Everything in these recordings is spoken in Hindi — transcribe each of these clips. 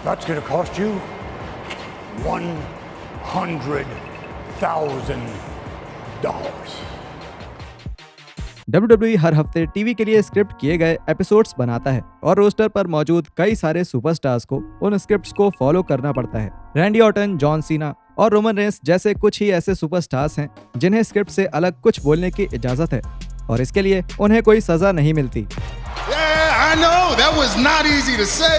That's going to cost you $100,000. WWE हर हफ्ते टीवी के लिए स्क्रिप्ट किए गए एपिसोड्स बनाता है और रोस्टर पर मौजूद कई सारे सुपरस्टार्स को उन स्क्रिप्ट्स को फॉलो करना पड़ता है। रैंडी ऑर्टन, जॉन सीना और रोमन रेंस जैसे कुछ ही ऐसे सुपरस्टार्स हैं जिन्हें स्क्रिप्ट से अलग कुछ बोलने की इजाजत है और इसके लिए उन्हें कोई सजा नहीं मिलती। I know, that was not easy to say.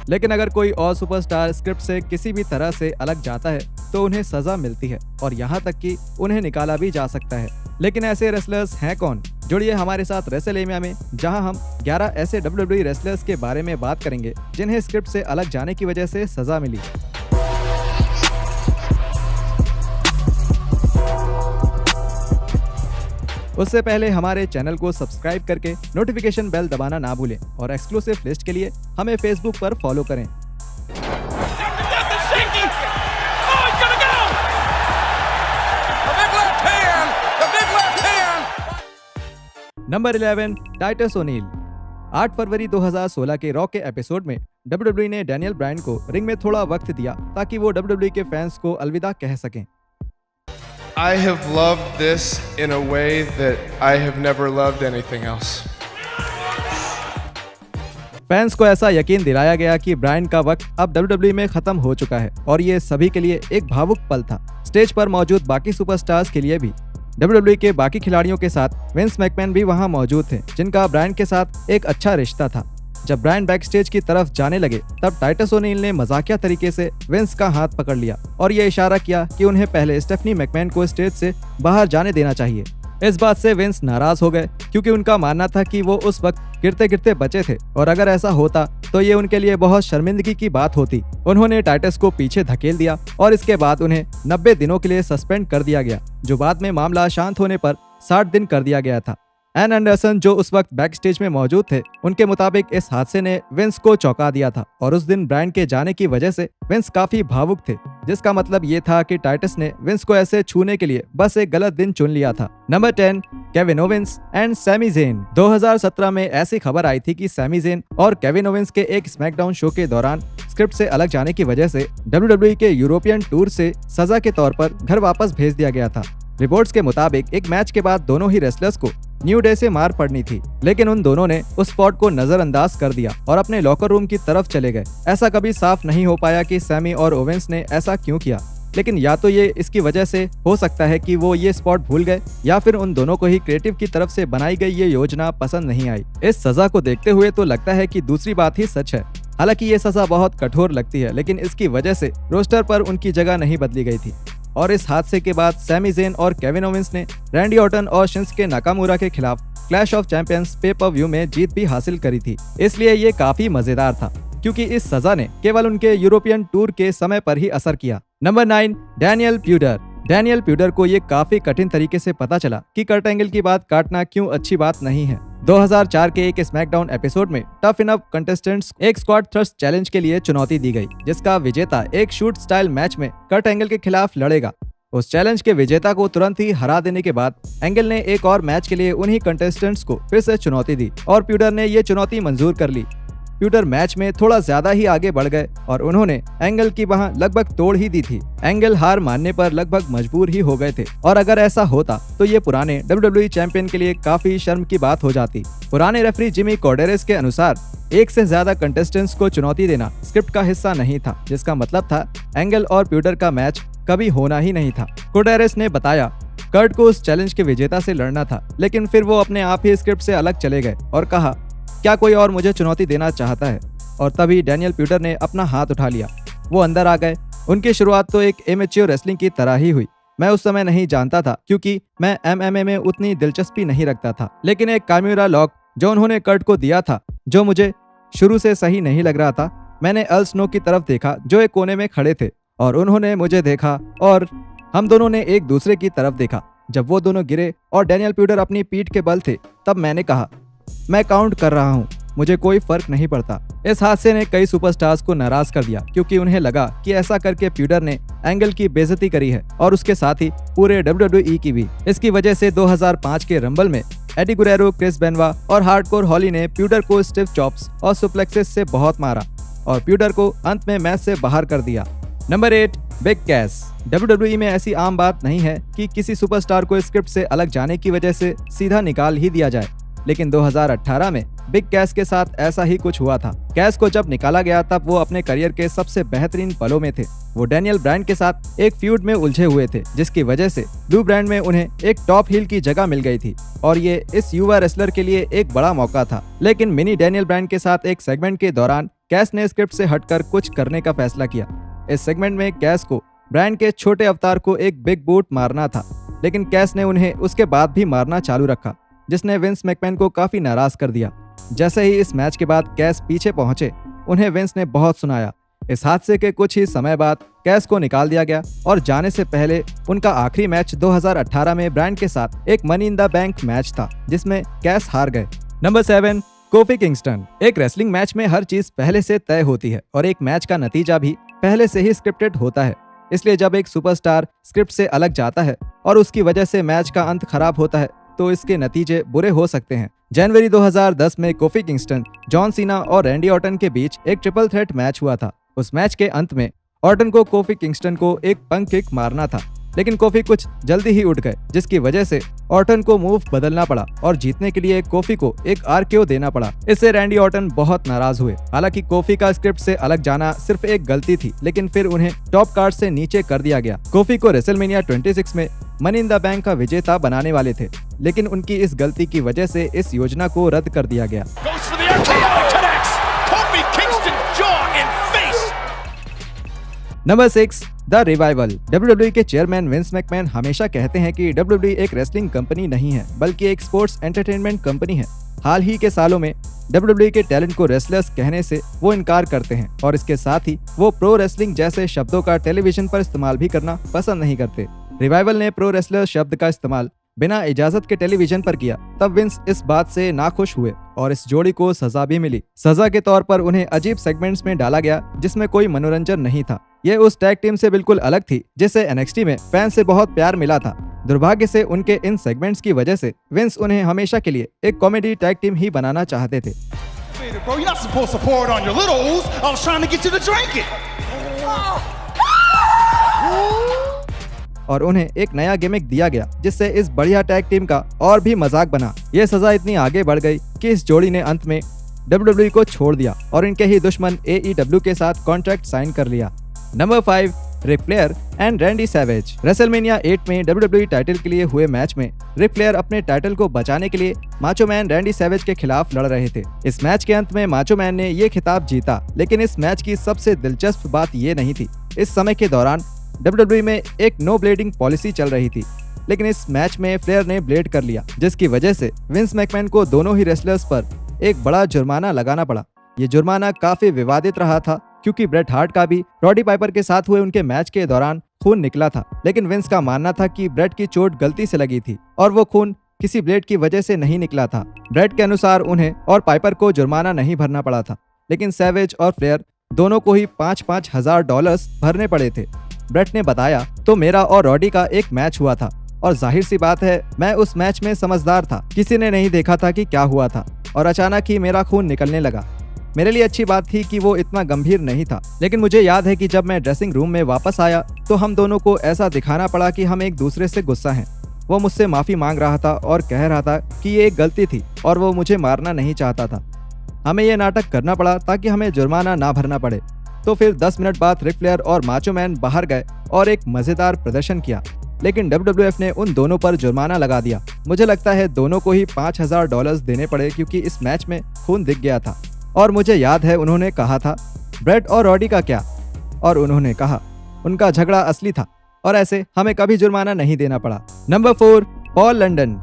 लेकिन अगर कोई और सुपरस्टार स्क्रिप्ट से किसी भी तरह से अलग जाता है तो उन्हें सजा मिलती है और यहाँ तक कि उन्हें निकाला भी जा सकता है। लेकिन ऐसे रेसलर्स हैं कौन? जुड़िए हमारे साथ रेसलमेनिया में, जहां हम 11 ऐसे WWE रेसलर्स के बारे में बात करेंगे जिन्हें स्क्रिप्ट से अलग जाने की वजह से सजा मिली। उससे पहले हमारे चैनल को सब्सक्राइब करके नोटिफिकेशन बेल दबाना ना भूलें और एक्सक्लूसिव लिस्ट के लिए हमें फेसबुक पर फॉलो करें। Number 11, Titus O'Neill. 8 फरवरी 2016 के रॉ के एपिसोड में WWE ने डैनियल ब्रायन को रिंग में थोड़ा वक्त दिया ताकि वो WWE के फैंस को अलविदा कह सकें। I have loved this in a way that I have never loved anything else. Fans को ऐसा यकीन दिलाया गया कि ब्रायन का वक्त अब WWE में खत्म हो चुका है और ये सभी के लिए एक भावुक पल था। स्टेज पर मौजूद बाकी सुपरस्टार्स के लिए भी। WWE के बाकी खिलाड़ियों के साथ विंस मैकमैन भी वहां मौजूद थे, जिनका ब्रायन के साथ एक अच्छा रिश्ता था। जब ब्रायन बैक स्टेज की तरफ जाने लगे तब टाइटस ओनील ने मजाकिया तरीके से विंस का हाथ पकड़ लिया और ये इशारा किया कि उन्हें पहले स्टेफनी मैकमैन को स्टेज से बाहर जाने देना चाहिए। इस बात से विंस नाराज हो गए क्योंकि उनका मानना था कि वो उस वक्त गिरते गिरते बचे थे और अगर ऐसा होता तो ये उनके लिए बहुत शर्मिंदगी की बात होती। उन्होंने टाइटस को पीछे धकेल दिया और इसके बाद उन्हें 90 दिनों के लिए सस्पेंड कर दिया गया, जो बाद में मामला शांत होने पर 60 दिन कर दिया गया था। एन एंडरसन, जो उस वक्त बैक स्टेज में मौजूद थे, उनके मुताबिक इस हादसे ने विंस को चौंका दिया था और उस दिन ब्रायन के जाने की वजह से विंस काफी भावुक थे, जिसका मतलब ये था कि टाइटस ने विंस को ऐसे छूने के लिए बस एक गलत दिन चुन लिया था। Number 10, Kevin Owens and Sami Zayn. 2017 में ऐसी खबर आई थी कि सैमी ज़ेन और केविन ओवेंस के एक स्मैकडाउन शो के दौरान स्क्रिप्ट से अलग जाने की वजह से WWE के यूरोपियन टूर से सजा के तौर पर घर वापस भेज दिया गया था। रिपोर्ट्स के मुताबिक एक मैच के बाद दोनों ही रेसलर्स को न्यू डे से मार पड़नी थी, लेकिन उन दोनों ने उस स्पॉट को नजरअंदाज कर दिया और अपने लॉकर रूम की तरफ चले गए। ऐसा कभी साफ नहीं हो पाया कि सैमी और ओवेंस ने ऐसा क्यों किया, लेकिन या तो ये इसकी वजह से हो सकता है कि वो ये स्पॉट भूल गए या फिर उन दोनों को ही क्रिएटिव की तरफ से बनाई गई ये योजना पसंद नहीं आई। इस सजा को देखते हुए तो लगता है कि दूसरी बात ही सच है। हालांकि ये सजा बहुत कठोर लगती है, लेकिन इसकी वजह से रोस्टर पर उनकी जगह नहीं बदली गई थी। और इस हादसे के बाद सैमी ज़ेन और केविन ओवेंस ने रैंडी ऑर्टन और शिंसुके नाकामुरा के खिलाफ क्लैश ऑफ चैंपियंस पे-पर-व्यू में जीत भी हासिल करी थी। इसलिए ये काफी मजेदार था क्योंकि इस सजा ने केवल उनके यूरोपियन टूर के समय पर ही असर किया। नंबर 9, डैनियल प्यूडर। डैनियल प्यूडर को ये काफी कठिन तरीके से पता चला कि कर्ट एंगल की बात काटना क्यों अच्छी बात नहीं है। 2004 के एक स्मैकडाउन एपिसोड में टफ इनफ कंटेस्टेंट्स एक स्क्वाड थ्रस्ट चैलेंज के लिए चुनौती दी गई, जिसका विजेता एक शूट स्टाइल मैच में कर्ट एंगल के खिलाफ लड़ेगा। उस चैलेंज के विजेता को तुरंत ही हरा देने के बाद एंगल ने एक और मैच के लिए उन्हीं कंटेस्टेंट्स को फिर से चुनौती दी और प्यूडर ने ये चुनौती मंजूर कर ली। प्यूडर मैच में थोड़ा ज्यादा ही आगे बढ़ गए और उन्होंने एंगल की बाह लगभग तोड़ ही दी थी। एंगल हार मानने पर लगभग मजबूर ही हो गए थे और अगर ऐसा होता तो ये पुराने WWE चैंपियन के लिए काफी शर्म की बात हो जाती। पुराने रेफरी जिमी कॉर्डेरेस के अनुसार एक से ज्यादा कंटेस्टेंट्स को चुनौती देना स्क्रिप्ट का हिस्सा नहीं था, जिसका मतलब था एंगल और प्यूडर का मैच कभी होना ही नहीं था। कॉर्डेरेस ने बताया कर्ट को उस चैलेंज के विजेता से लड़ना था, लेकिन फिर वो अपने आप ही स्क्रिप्ट से अलग चले गए और कहा क्या कोई और मुझे चुनौती देना चाहता है, और तभी डैनियल प्यूडर ने अपना हाथ उठा लिया। वो अंदर आ गए। उनकी शुरुआत तो एक एमेच्योर रेसलिंग की तरह ही हुई। मैं उस समय नहीं जानता था क्योंकि मैं MMA में उतनी दिलचस्पी नहीं रखता था, लेकिन एक काम्यूरा लॉक जो उन्होंने कर्ट को दिया था, जो मुझे शुरू से सही नहीं लग रहा था। मैंने अल स्नो की तरफ देखा जो एक कोने में खड़े थे और उन्होंने मुझे देखा और हम दोनों ने एक दूसरे की तरफ देखा। जब वो दोनों गिरे और डैनियल प्यूडर अपनी पीठ के बल थे, तब मैंने कहा मैं काउंट कर रहा हूँ, मुझे कोई फर्क नहीं पड़ता। इस हादसे ने कई सुपरस्टार्स को नाराज कर दिया क्योंकि उन्हें लगा कि ऐसा करके प्यूडर ने एंगल की बेइज्जती करी है और उसके साथ ही पूरे WWE की भी। इसकी वजह से 2005 के रंबल में एडी गुरेरो, क्रिस बेनवा और हार्डकोर हॉली ने प्यूडर को स्टिफ चॉप्स और सुप्लेक्सेस से बहुत मारा और प्यूडर को अंत में मैच से बाहर कर दिया। नंबर 8, बिग कैस। WWE में ऐसी आम बात नहीं है कि किसी सुपरस्टार को स्क्रिप्ट से अलग जाने की वजह से सीधा निकाल ही दिया जाए, लेकिन 2018 में बिग कैस के साथ ऐसा ही कुछ हुआ था। कैस को जब निकाला गया तब वो अपने करियर के सबसे बेहतरीन पलों में थे। वो डैनियल ब्रायन के साथ एक फ्यूड में उलझे हुए थे, जिसकी वजह से ब्लू ब्रांड में उन्हें एक टॉप हील की जगह मिल गई थी और ये इस युवा रेसलर के लिए एक बड़ा मौका था। लेकिन मिनी डैनियल ब्रायन के साथ एक सेगमेंट के दौरान कैस ने स्क्रिप्ट से हटकर कुछ करने का फैसला किया। इस सेगमेंट में कैस को ब्रायन के छोटे अवतार को एक बिग बूट मारना था, लेकिन कैस ने उन्हें उसके बाद भी मारना चालू रखा, जिसने विंस मैकमैन को काफी नाराज कर दिया। जैसे ही इस मैच के बाद कैस पीछे पहुंचे, उन्हें विंस ने बहुत सुनाया। इस हादसे के कुछ ही समय बाद कैस को निकाल दिया गया और जाने से पहले उनका आखिरी मैच 2018 में ब्रायन के साथ एक money in the bank match था, जिसमें कैस हार गए। Number 7, coffee Kingston. एक रेसलिंग मैच में हर चीज पहले से तय होती है और एक मैच का नतीजा भी पहले से ही स्क्रिप्टेड होता है। इसलिए जब एक सुपरस्टार स्क्रिप्ट से अलग जाता है और उसकी वजह से मैच का अंत खराब होता है, तो इसके नतीजे बुरे हो सकते हैं। जनवरी 2010 में कोफी किंगस्टन, जॉन सीना और रैंडी ऑर्टन के बीच एक ट्रिपल थ्रेट मैच हुआ था। उस मैच के अंत में ऑर्टन को कोफी किंगस्टन को एक पंक किक मारना था, लेकिन कोफी कुछ जल्दी ही उठ गए, जिसकी वजह से ऑर्टन को मूव बदलना पड़ा और जीतने के लिए कोफी को एक आरकेओ देना पड़ा। इससे रैंडी ऑर्टन बहुत नाराज हुए। हालांकि कोफी का स्क्रिप्ट से अलग जाना सिर्फ एक गलती थी, लेकिन फिर उन्हें टॉप कार्ड से नीचे कर दिया गया। कोफी को रेसलमेनिया 26 में मनी इन द बैंक का विजेता बनाने वाले थे, लेकिन उनकी इस गलती की वजह से इस योजना को रद्द कर दिया गया। Number 6, the revival. WWE के चेयरमैन विंस मैकमैन हमेशा कहते हैं कि WWE एक रेसलिंग कंपनी नहीं है, बल्कि एक स्पोर्ट्स एंटरटेनमेंट कंपनी है। हाल ही के सालों में WWE के टैलेंट को रेसलर्स कहने से वो इनकार करते हैं और इसके साथ ही वो प्रो रेसलिंग जैसे शब्दों का टेलीविजन पर इस्तेमाल भी करना पसंद नहीं करते। रिवाइवल ने प्रो रेसलर शब्द का इस्तेमाल बिना इजाजत के टेलीविजन पर किया, तब विंस इस बात से नाखुश हुए और इस जोड़ी को सजा भी मिली। सजा के तौर पर उन्हें अजीब सेगमेंट्स में डाला गया जिसमें कोई मनोरंजन नहीं था। ये उस टैग टीम से बिल्कुल अलग थी जिसे NXT में फैन से बहुत प्यार मिला था। दुर्भाग्य से उनके इन सेगमेंट्स की वजह से विंस उन्हें हमेशा के लिए एक कॉमेडी टैग टीम ही बनाना चाहते थे। Bro, you're not supposed to pour it on your little ooze. I was trying to get you to drink it. और उन्हें एक नया गिमिक दिया गया जिससे इस बढ़िया टैग टीम का और भी मजाक बना। ये सजा इतनी आगे बढ़ गई कि इस जोड़ी ने अंत में WWE को छोड़ दिया और इनके ही दुश्मन AEW के साथ कॉन्ट्रैक्ट साइन कर लिया। Number 5, Ric Flair and Randy savage. WrestleMania 8 में WWE टाइटल के लिए हुए मैच में रिक फ्लेयर अपने टाइटल को बचाने के लिए माचो मैन रैंडी सैवेज के खिलाफ लड़ रहे थे। इस मैच के अंत में माचो मैन ने ये खिताब जीता, लेकिन इस मैच की सबसे दिलचस्प बात ये नहीं थी। इस समय के दौरान WWE में एक नो ब्लेडिंग पॉलिसी चल रही थी, लेकिन इस मैच में फ्लेयर ने ब्लेड कर लिया, जिसकी वजह से विंस मैकमैन को दोनों ही रेसलर्स पर एक बड़ा जुर्माना लगाना पड़ा। ये जुर्माना काफी विवादित रहा था क्योंकि ब्रेट हार्ट का भी रॉडी पाइपर के साथ हुए उनके मैच के दौरान खून निकला था, लेकिन विंस का मानना था कि ब्रेट की चोट गलती से लगी थी और वो खून किसी ब्लेड की वजह से नहीं निकला था। ब्रेट के अनुसार उन्हें और पाइपर को जुर्माना नहीं भरना पड़ा था, लेकिन सैवेज और फ्लेयर दोनों को ही $5,000 $5,000 भरने पड़े थे। ब्रेट ने बताया, तो मेरा और रॉडी का एक मैच हुआ था और जाहिर सी बात है मैं उस मैच में समझदार था। किसी ने नहीं देखा था कि क्या हुआ था और अचानक ही मेरा खून निकलने लगा। मेरे लिए अच्छी बात थी कि वो इतना गंभीर नहीं था, लेकिन मुझे याद है कि जब मैं ड्रेसिंग रूम में वापस आया तो हम दोनों को ऐसा दिखाना पड़ा कि हम एक दूसरे से गुस्सा हैं। वो मुझसे माफी मांग रहा था और कह रहा था कि ये एक गलती थी और वो मुझे मारना नहीं चाहता था। हमें ये नाटक करना पड़ा ताकि हमें जुर्माना ना भरना पड़े। तो फिर 10 मिनट बाद रिक फ्लेयर और माचो मैन बाहर गए और एक मजेदार प्रदर्शन किया, लेकिन WWF ने उन दोनों पर जुर्माना लगा दिया। मुझे लगता है दोनों को ही $5,000 देने पड़े क्योंकि इस मैच में खून दिख गया था। और मुझे याद है उन्होंने कहा था, ब्रेट और रॉडी का क्या? और उन्होंने कहा उनका झगड़ा असली था और ऐसे हमें कभी जुर्माना नहीं देना पड़ा। Number 4, Paul London.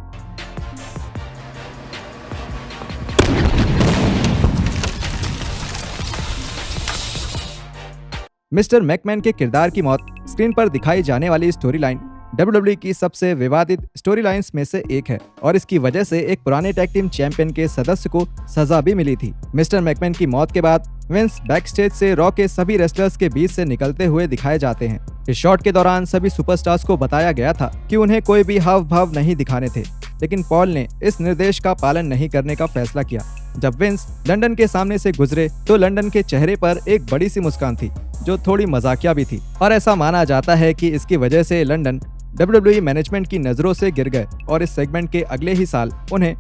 Mister McMahon के किरदार की मौत स्क्रीन पर दिखाई जाने वाली स्टोरी लाइन WWE की सबसे विवादित स्टोरी लाइन्स में से एक है और इसकी वजह से एक पुराने टैग टीम चैंपियन के सदस्य को सजा भी मिली थी। मिस्टर मैकमैन की मौत के बाद विंस बैकस्टेज से रॉ के सभी रेसलर्स के बीच से निकलते हुए दिखाए जाते हैं। इस शॉट के दौरान सभी सुपरस्टार्स को बताया गया था कि उन्हें कोई भी हाव भाव नहीं दिखाने थे, लेकिन पॉल ने इस निर्देश का पालन नहीं करने का फैसला किया। जब विंस लंदन के सामने से गुजरे तो लंदन के चेहरे पर एक बड़ी सी मुस्कान थी जो थोड़ी मजाकिया भी थी, और ऐसा माना जाता है कि इसकी वजह से लंदन WWE मैनेजमेंट की नजरों से गिर गए और इस सेगमेंट के अगले ही साल उन्हें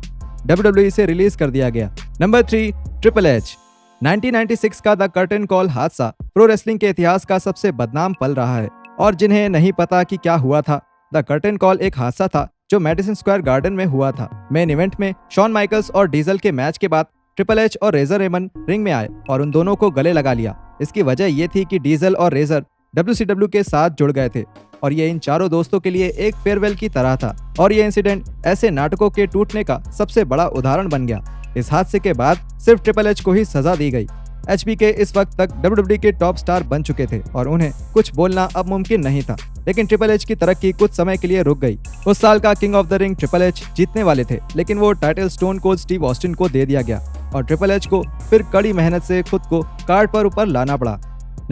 WWE से रिलीज कर दिया गया। Number 3, triple H. 1996 का द कर्टन कॉल हादसा प्रो रेसलिंग के इतिहास का सबसे बदनाम पल रहा है, और जिन्हें नहीं पता कि क्या हुआ था, द कर्टन कॉल एक हादसा था जो मैडिसन स्क्वायर गार्डन में हुआ था। मेन इवेंट में शॉन माइकल्स और डीजल के मैच के बाद ट्रिपल एच और रेजर रेमन रिंग में आए और उन दोनों को गले लगा लिया। इसकी वजह ये थी कि डीजल और रेजर WCW के साथ जुड़ गए थे और ये इन चारों दोस्तों के लिए एक फेयरवेल की तरह था, और ये इंसिडेंट ऐसे नाटकों के टूटने का सबसे बड़ा उदाहरण बन गया। इस हादसे के बाद सिर्फ ट्रिपल एच को ही सजा दी गई। HBK इस वक्त तक WWE के टॉप स्टार बन चुके थे और उन्हें कुछ बोलना अब मुमकिन नहीं था, लेकिन ट्रिपल एच की तरक्की कुछ समय के लिए रुक गई। उस साल का king of the ring triple H जीतने वाले थे, लेकिन वो title stone cold Steve Austin को दे दिया गया और ट्रिपल एच को फिर कड़ी मेहनत से खुद को कार्ड पर ऊपर लाना पड़ा।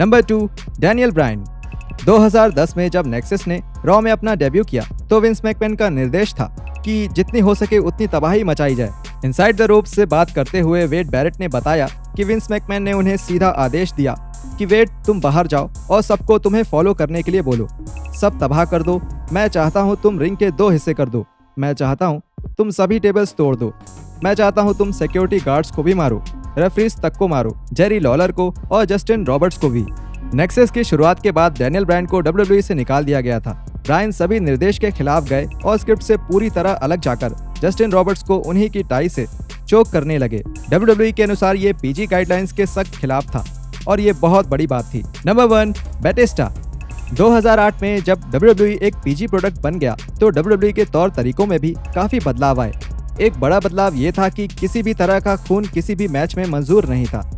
Number 2, Daniel Bryan. 2010 में जब नेक्सस ने रॉ में अपना डेब्यू किया तो विंस मैकमैन का निर्देश था कि जितनी हो सके उतनी तबाही मचाई जाए। इनसाइड द रोप्स से बात करते हुए वेड बैरेट ने बताया कि विंस मैकमैन ने उन्हें सीधा आदेश दिया कि वेड, तुम बाहर जाओ और सबको तुम्हें फॉलो करने के लिए बोलो, सब तबाह कर दो। मैं चाहता हूँ तुम रिंग के 2 हिस्से कर दो। मैं चाहता हूँ तुम सभी टेबल्स तोड़ दो। मैं चाहता हूँ तुम सिक्योरिटी गार्ड्स को भी मारो, रेफरीज तक को मारो, जेरी लॉलर को और जस्टिन रॉबर्ट्स को भी। नेक्सस की शुरुआत के बाद डैनियल ब्रायन को WWE से निकाल दिया गया था। ब्रायन सभी निर्देश के खिलाफ गए और स्क्रिप्ट से पूरी तरह अलग जाकर जस्टिन रॉबर्ट्स को उन्हीं की टाई से चोक करने लगे। WWE के अनुसार ये PG गाइडलाइंस के सख्त खिलाफ था और ये बहुत बड़ी बात थी। Number 1, Batista. 2008 में जब WWE एक PG प्रोडक्ट बन गया तो WWE के तौर तरीकों में भी काफी बदलाव आए। एक बड़ा बदलाव ये था कि किसी भी तरह का खून किसी भी मैच में मंजूर नहीं था।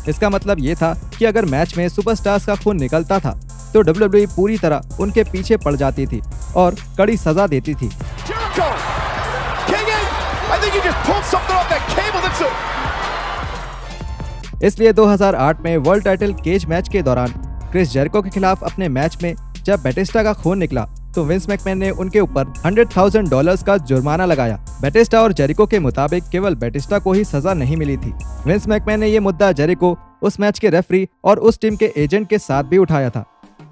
इसका मतलब ये था कि अगर मैच में सुपरस्टार्स का खून निकलता था तो WWE पूरी तरह उनके पीछे पड़ जाती थी और कड़ी सजा देती थी। इसलिए 2008 में वर्ल्ड टाइटल केज मैच के दौरान क्रिस जेरिको के खिलाफ अपने मैच में जब बैटिस्टा का खून निकला तो विंस मैकमैन ने उनके ऊपर $100,000 का जुर्माना लगाया। बैटिस्टा और जेरिको के मुताबिक केवल बैटिस्टा को ही सजा नहीं मिली थी। विंस मैकमैन ने ये मुद्दा जेरिको, उस मैच के रेफरी और उस टीम के एजेंट के साथ भी उठाया था।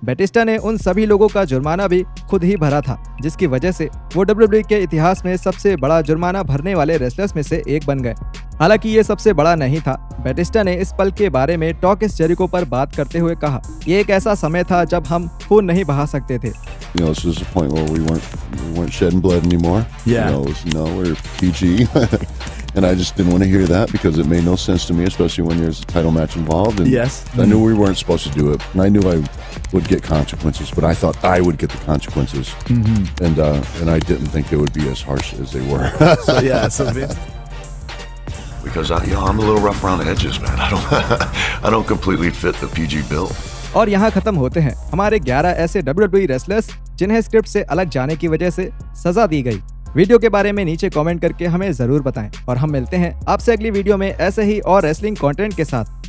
बैटिस्टा ने उन सभी लोगों का जुर्माना भी खुद ही भरा था, जिसकी वजह से वो WWE के इतिहास में सबसे बड़ा जुर्माना भरने वाले रेसलर्स में से एक बन गए। हालांकि ये सबसे बड़ा नहीं था। बैटिस्टा ने इस पल के बारे में टॉक इस जेरिको पर बात करते हुए कहा, ये एक ऐसा समय था जब हम खून नहीं बहा सकते थे। You know, this is a point where we weren't shedding blood anymore. Yeah. You know, it was, no, we're PG. And I just didn't want to hear that because it made no sense to me, especially when there's a title match involved. And Yes. I knew we weren't supposed to do it. And I knew I would get consequences, but I thought I would get the consequences. And I didn't think they would be as harsh as they were. So yeah, so Vince. Because I'm a little rough around the edges, man. I don't completely fit the PG bill. और यहाँ खत्म होते हैं हमारे 11 ऐसे WWE रेसलर्स जिन्हें स्क्रिप्ट से अलग जाने की वजह से सजा दी गई। वीडियो के बारे में नीचे कमेंट करके हमें जरूर बताएं और हम मिलते हैं आपसे अगली वीडियो में ऐसे ही और रेसलिंग कंटेंट के साथ।